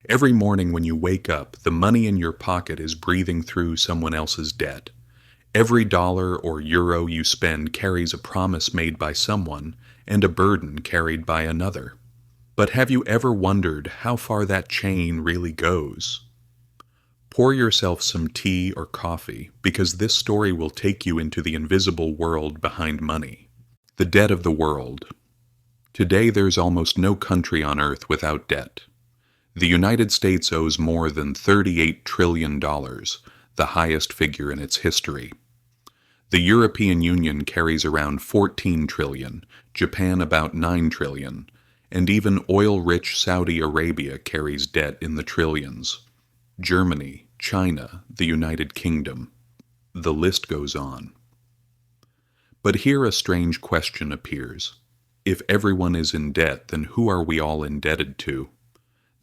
Every morning when you wake up, the money in your pocket is breathing through someone else's debt. Every dollar or euro you spend carries a promise made by someone and a burden carried by another. But have you ever wondered how far that chain really goes? Pour yourself some tea or coffee, because this story will take you into the invisible world behind money. The debt of the world. Today there's almost no country on earth without debt. The United States owes more than $38 trillion, the highest figure in its history. The European Union carries around 14 trillion, Japan about 9 trillion, and even oil-rich Saudi Arabia carries debt in the trillions. Germany, China, the United Kingdom. The list goes on. But here a strange question appears. If everyone is in debt, then who are we all indebted to?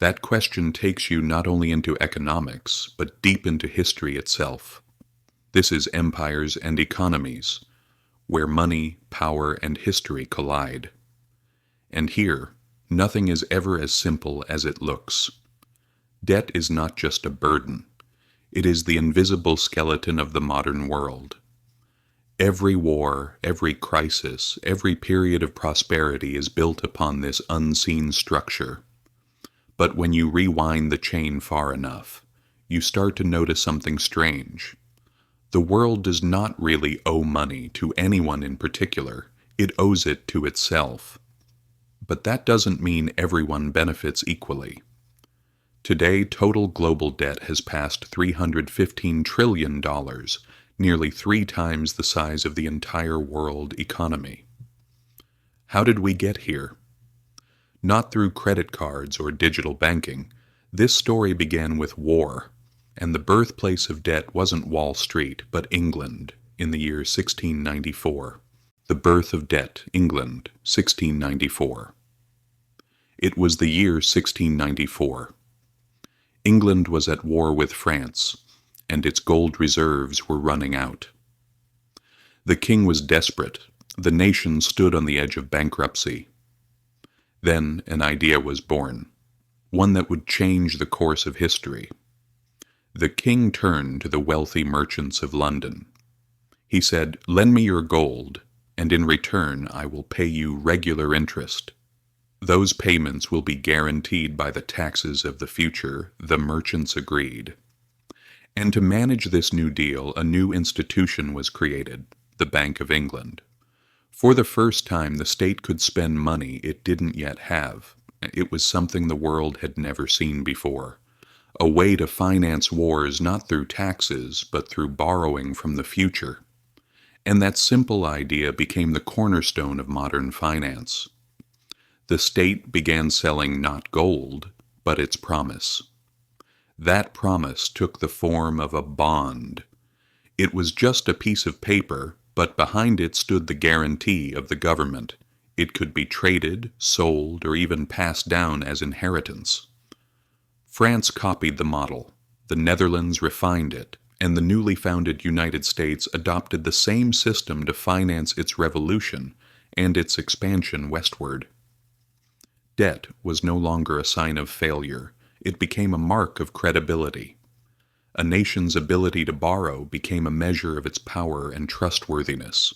That question takes you not only into economics, but deep into history itself. This is Empires and Economies, where money, power, and history collide. And here, nothing is ever as simple as it looks. Debt is not just a burden. It is the invisible skeleton of the modern world. Every war, every crisis, every period of prosperity is built upon this unseen structure. But when you rewind the chain far enough, you start to notice something strange. The world does not really owe money to anyone in particular. It owes it to itself. But that doesn't mean everyone benefits equally. Today, total global debt has passed $315 trillion, nearly 3 times the size of the entire world economy. How did we get here? Not through credit cards or digital banking. This story began with war, and the birthplace of debt wasn't Wall Street, but England, in the year 1694. The birth of debt, England, 1694. It was the year 1694. England was at war with France, and its gold reserves were running out. The king was desperate. The nation stood on the edge of bankruptcy. Then an idea was born, one that would change the course of history. The king turned to the wealthy merchants of London. He said, "Lend me your gold, and in return I will pay you regular interest. Those payments will be guaranteed by the taxes of the future." The merchants agreed. And to manage this new deal, a new institution was created, the Bank of England. For the first time, the state could spend money it didn't yet have. It was something the world had never seen before. A way to finance wars not through taxes, but through borrowing from the future. And that simple idea became the cornerstone of modern finance. The state began selling not gold, but its promise. That promise took the form of a bond. It was just a piece of paper, but behind it stood the guarantee of the government. It could be traded, sold, or even passed down as inheritance. France copied the model, the Netherlands refined it, and the newly founded United States adopted the same system to finance its revolution and its expansion westward. Debt was no longer a sign of failure. It became a mark of credibility. A nation's ability to borrow became a measure of its power and trustworthiness.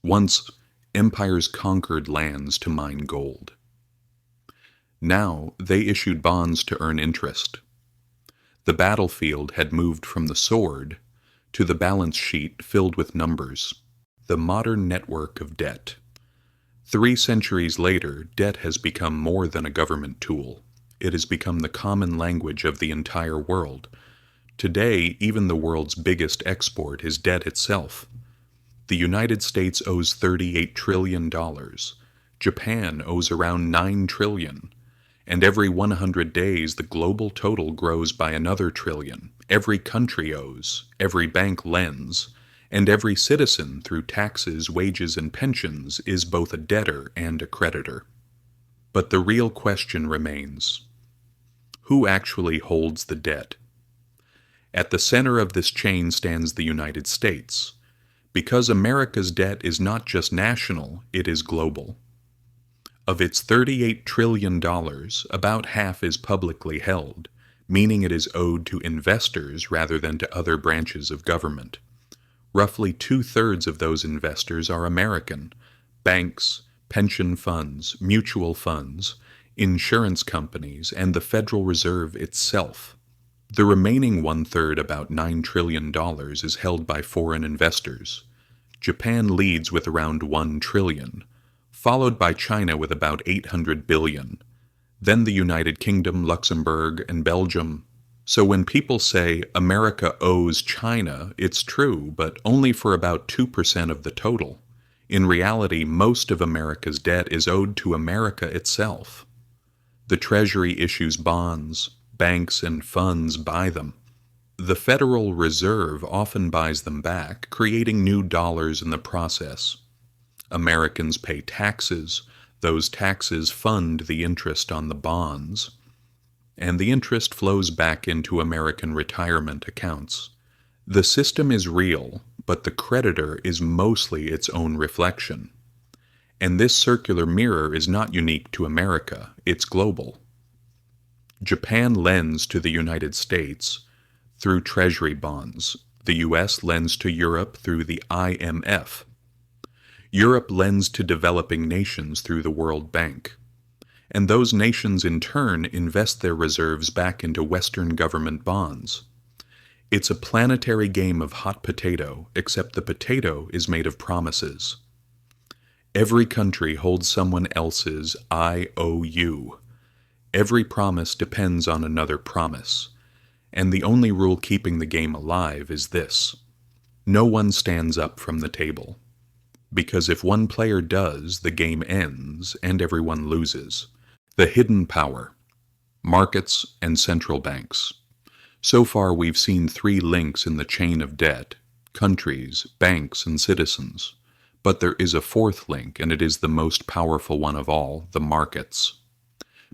Once, empires conquered lands to mine gold. Now, they issued bonds to earn interest. The battlefield had moved from the sword to the balance sheet filled with numbers, the modern network of debt. 3 centuries later, debt has become more than a government tool. It has become the common language of the entire world. Today, even the world's biggest export is debt itself. The United States owes $38 trillion. Japan owes around $9 trillion. And every 100 days, the global total grows by another trillion. Every country owes, every bank lends, and every citizen, through taxes, wages, and pensions, is both a debtor and a creditor. But the real question remains: who actually holds the debt? At the center of this chain stands the United States, because America's debt is not just national, it is global. Of its $38 trillion, about half is publicly held, meaning it is owed to investors rather than to other branches of government. Roughly two-thirds of those investors are American: banks, pension funds, mutual funds, insurance companies, and the Federal Reserve itself. The remaining one-third, about $9 trillion, is held by foreign investors. Japan leads with around $1 trillion, followed by China with about $800 billion, then the United Kingdom, Luxembourg, and Belgium. So when people say America owes China, it's true, but only for about 2% of the total. In reality, most of America's debt is owed to America itself. The Treasury issues bonds, banks and funds buy them. The Federal Reserve often buys them back, creating new dollars in the process. Americans pay taxes. Those taxes fund the interest on the bonds, and the interest flows back into American retirement accounts. The system is real, but the creditor is mostly its own reflection. And this circular mirror is not unique to America, it's global. Japan lends to the United States through Treasury bonds. The US lends to Europe through the IMF. Europe lends to developing nations through the World Bank. And those nations in turn invest their reserves back into Western government bonds. It's a planetary game of hot potato, except the potato is made of promises. Every country holds someone else's IOU. Every promise depends on another promise. And the only rule keeping the game alive is this: no one stands up from the table. Because if one player does, the game ends and everyone loses. The hidden power: markets and central banks. So far we've seen three links in the chain of debt: countries, banks, and citizens. But there is a fourth link, and it is the most powerful one of all: the markets.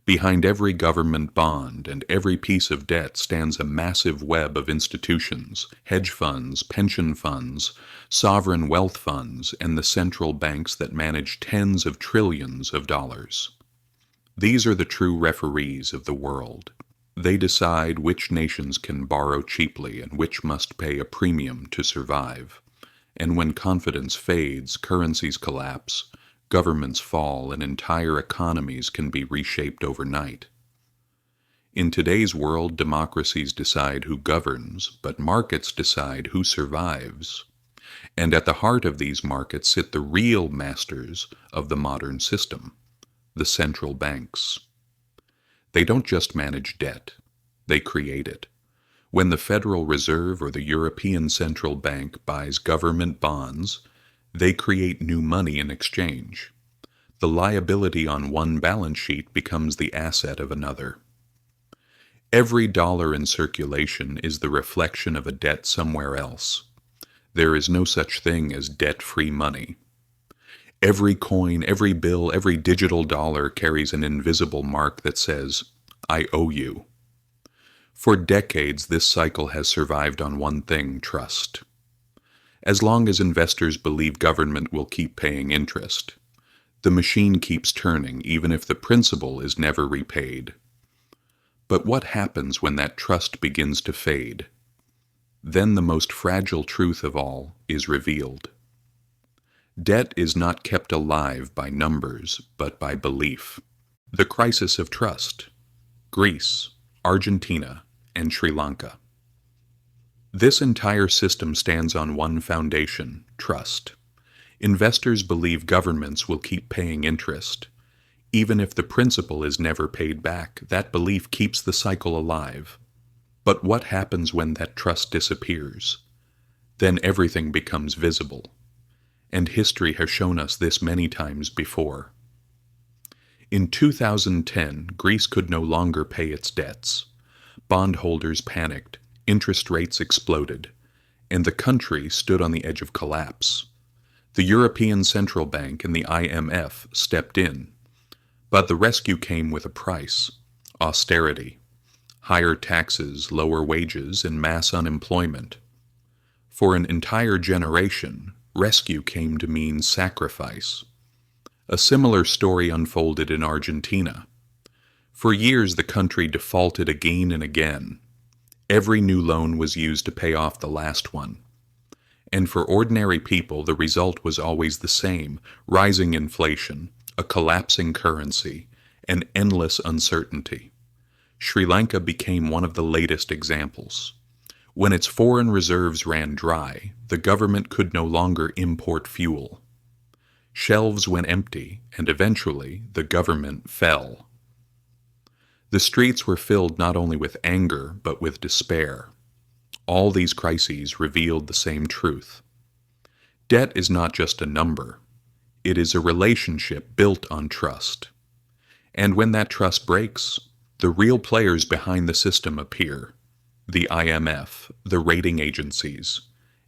Behind every government bond and every piece of debt stands a massive web of institutions, hedge funds, pension funds, sovereign wealth funds, and the central banks that manage tens of trillions of dollars. These are the true referees of the world. They decide which nations can borrow cheaply and which must pay a premium to survive. And when confidence fades, currencies collapse, governments fall, and entire economies can be reshaped overnight. In today's world, democracies decide who governs, but markets decide who survives. And at the heart of these markets sit the real masters of the modern system: the central banks. They don't just manage debt, they create it. When the Federal Reserve or the European Central Bank buys government bonds, they create new money in exchange. The liability on one balance sheet becomes the asset of another. Every dollar in circulation is the reflection of a debt somewhere else. There is no such thing as debt-free money. Every coin, every bill, every digital dollar carries an invisible mark that says, "I owe you." For decades, this cycle has survived on one thing: trust. As long as investors believe government will keep paying interest, the machine keeps turning even if the principal is never repaid. But what happens when that trust begins to fade? Then the most fragile truth of all is revealed. Debt is not kept alive by numbers, but by belief. The crisis of trust: Greece, Argentina, and Sri Lanka. This entire system stands on one foundation: trust. Investors believe governments will keep paying interest. Even if the principal is never paid back, that belief keeps the cycle alive. But what happens when that trust disappears? Then everything becomes visible. And history has shown us this many times before. In 2010, Greece could no longer pay its debts. Bondholders panicked. Interest rates exploded, and the country stood on the edge of collapse. The European Central Bank and the IMF stepped in, but the rescue came with a price: austerity, higher taxes, lower wages, and mass unemployment. For an entire generation, rescue came to mean sacrifice. A similar story unfolded in Argentina. For years, the country defaulted again and again. Every new loan was used to pay off the last one. And for ordinary people, the result was always the same: rising inflation, a collapsing currency, and endless uncertainty. Sri Lanka became one of the latest examples. When its foreign reserves ran dry, the government could no longer import fuel. Shelves went empty, and eventually the government fell. The streets were filled not only with anger, but with despair. All these crises revealed the same truth. Debt is not just a number. It is a relationship built on trust. And when that trust breaks, the real players behind the system appear: the IMF, the rating agencies,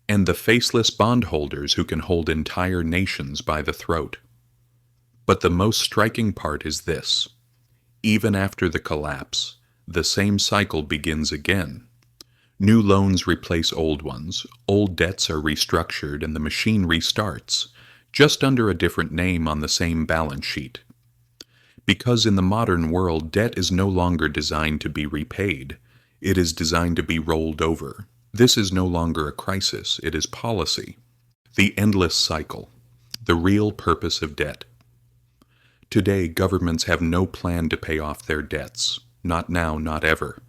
and the faceless bondholders who can hold entire nations by the throat. But the most striking part is this: even after the collapse, the same cycle begins again. New loans replace old ones, old debts are restructured, and the machine restarts, just under a different name on the same balance sheet. Because in the modern world, debt is no longer designed to be repaid. It is designed to be rolled over. This is no longer a crisis, it is policy. The endless cycle, the real purpose of debt. Today, governments have no plan to pay off their debts. Not now, not ever.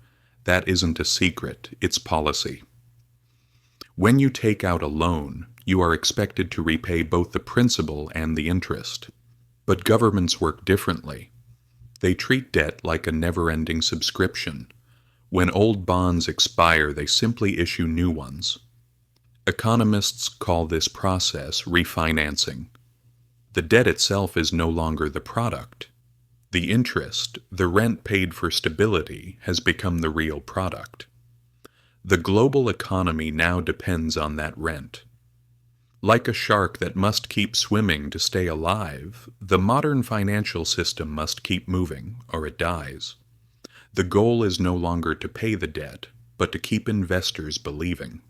That isn't a secret, it's policy. When you take out a loan, you are expected to repay both the principal and the interest. But governments work differently. They treat debt like a never-ending subscription. When old bonds expire, they simply issue new ones. Economists call this process refinancing. The debt itself is no longer the product. The interest, the rent paid for stability, has become the real product. The global economy now depends on that rent. Like a shark that must keep swimming to stay alive, the modern financial system must keep moving, or it dies. The goal is no longer to pay the debt, but to keep investors believing.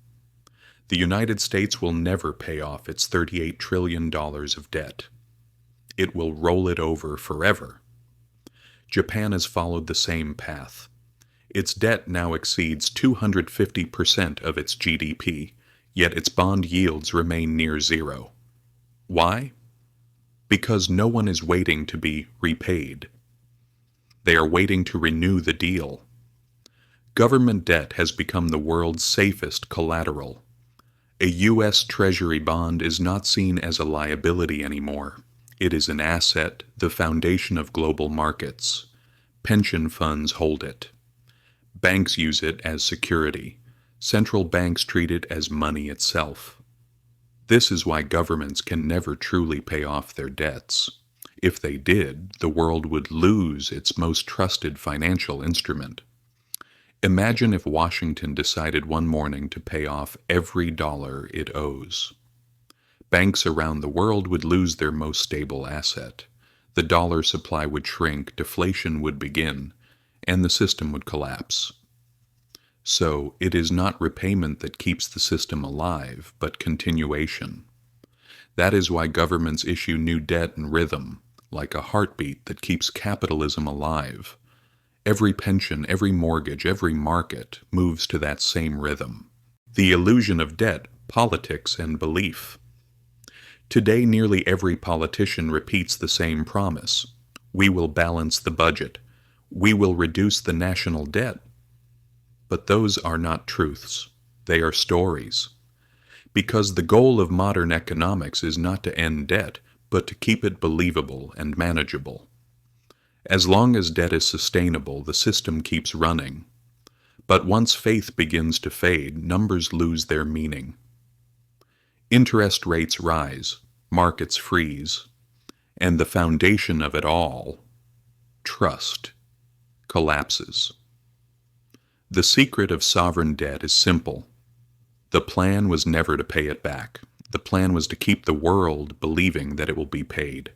The United States will never pay off its $38 trillion of debt. It will roll it over forever. Japan has followed the same path. Its debt now exceeds 250% of its GDP, yet its bond yields remain near zero. Why? Because no one is waiting to be repaid. They are waiting to renew the deal. Government debt has become the world's safest collateral. A U.S. Treasury bond is not seen as a liability anymore. It is an asset, the foundation of global markets. Pension funds hold it. Banks use it as security. Central banks treat it as money itself. This is why governments can never truly pay off their debts. If they did, the world would lose its most trusted financial instrument. Imagine if Washington decided one morning to pay off every dollar it owes. Banks around the world would lose their most stable asset. The dollar supply would shrink, deflation would begin, and the system would collapse. So, it is not repayment that keeps the system alive, but continuation. That is why governments issue new debt in rhythm, like a heartbeat that keeps capitalism alive. Every pension, every mortgage, every market moves to that same rhythm. The illusion of debt, politics, and belief. Today, nearly every politician repeats the same promise. We will balance the budget. We will reduce the national debt. But those are not truths. They are stories. Because the goal of modern economics is not to end debt, but to keep it believable and manageable. As long as debt is sustainable, the system keeps running. But once faith begins to fade, numbers lose their meaning. Interest rates rise, markets freeze, and the foundation of it all, trust, collapses. The secret of sovereign debt is simple. The plan was never to pay it back. The plan was to keep the world believing that it will be paid.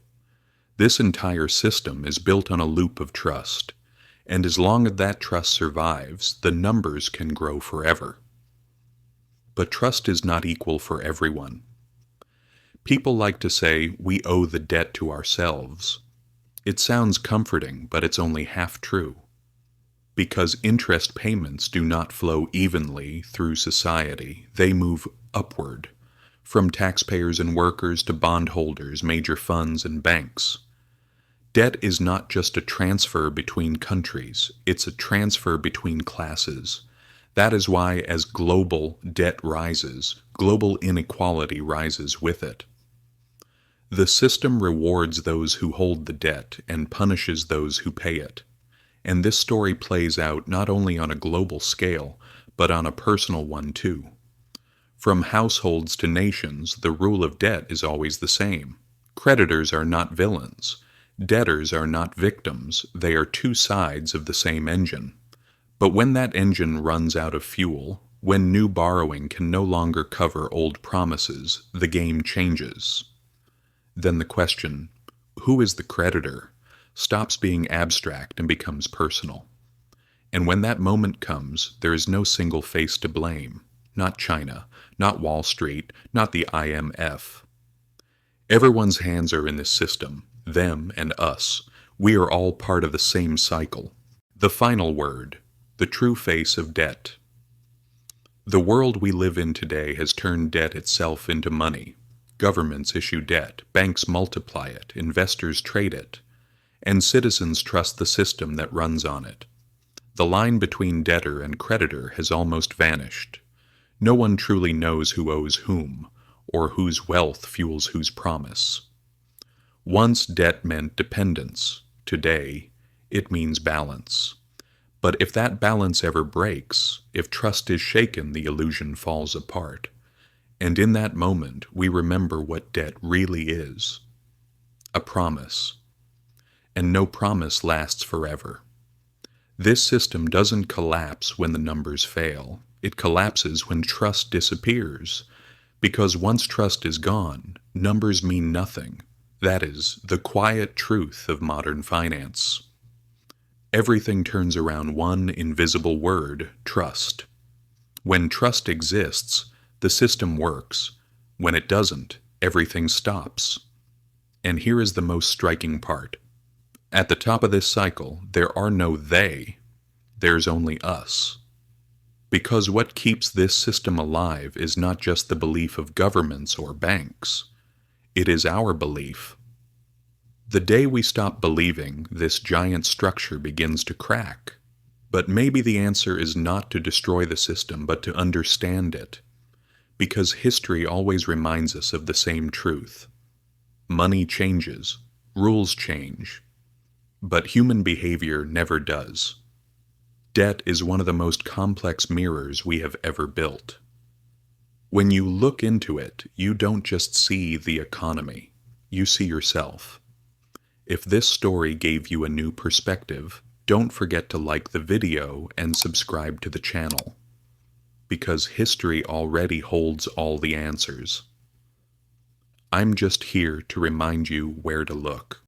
This entire system is built on a loop of trust, and as long as that trust survives, the numbers can grow forever. But trust is not equal for everyone. People like to say we owe the debt to ourselves. It sounds comforting, but it's only half true. Because interest payments do not flow evenly through society, they move upward, from taxpayers and workers to bondholders, major funds, and banks. Debt is not just a transfer between countries, it's a transfer between classes. That is why, as global debt rises, global inequality rises with it. The system rewards those who hold the debt and punishes those who pay it. And this story plays out not only on a global scale, but on a personal one too. From households to nations, the rule of debt is always the same. Creditors are not villains. Debtors are not victims. They are two sides of the same engine. But when that engine runs out of fuel, when new borrowing can no longer cover old promises, the game changes. Then the question, who is the creditor, stops being abstract and becomes personal. And when that moment comes, there is no single face to blame. Not China, not Wall Street, not the IMF. Everyone's hands are in this system, them and us. We are all part of the same cycle. The final word, the true face of debt. The world we live in today has turned debt itself into money. Governments issue debt, banks multiply it, investors trade it, and citizens trust the system that runs on it. The line between debtor and creditor has almost vanished. No one truly knows who owes whom, or whose wealth fuels whose promise. Once debt meant dependence. Today, it means balance. But if that balance ever breaks, if trust is shaken, the illusion falls apart. And in that moment, we remember what debt really is. A promise. And no promise lasts forever. This system doesn't collapse when the numbers fail. It collapses when trust disappears. Because once trust is gone, numbers mean nothing. That is, the quiet truth of modern finance. Everything turns around one invisible word, trust. When trust exists, the system works. When it doesn't, everything stops. And here is the most striking part. At the top of this cycle, there are no they. There's only us. Because what keeps this system alive is not just the belief of governments or banks. It is our belief. The day we stop believing, this giant structure begins to crack. But maybe the answer is not to destroy the system, but to understand it. Because history always reminds us of the same truth. Money changes, rules change, but human behavior never does. Debt is one of the most complex mirrors we have ever built. When you look into it, you don't just see the economy, you see yourself. If this story gave you a new perspective, don't forget to like the video and subscribe to the channel. Because history already holds all the answers. I'm just here to remind you where to look.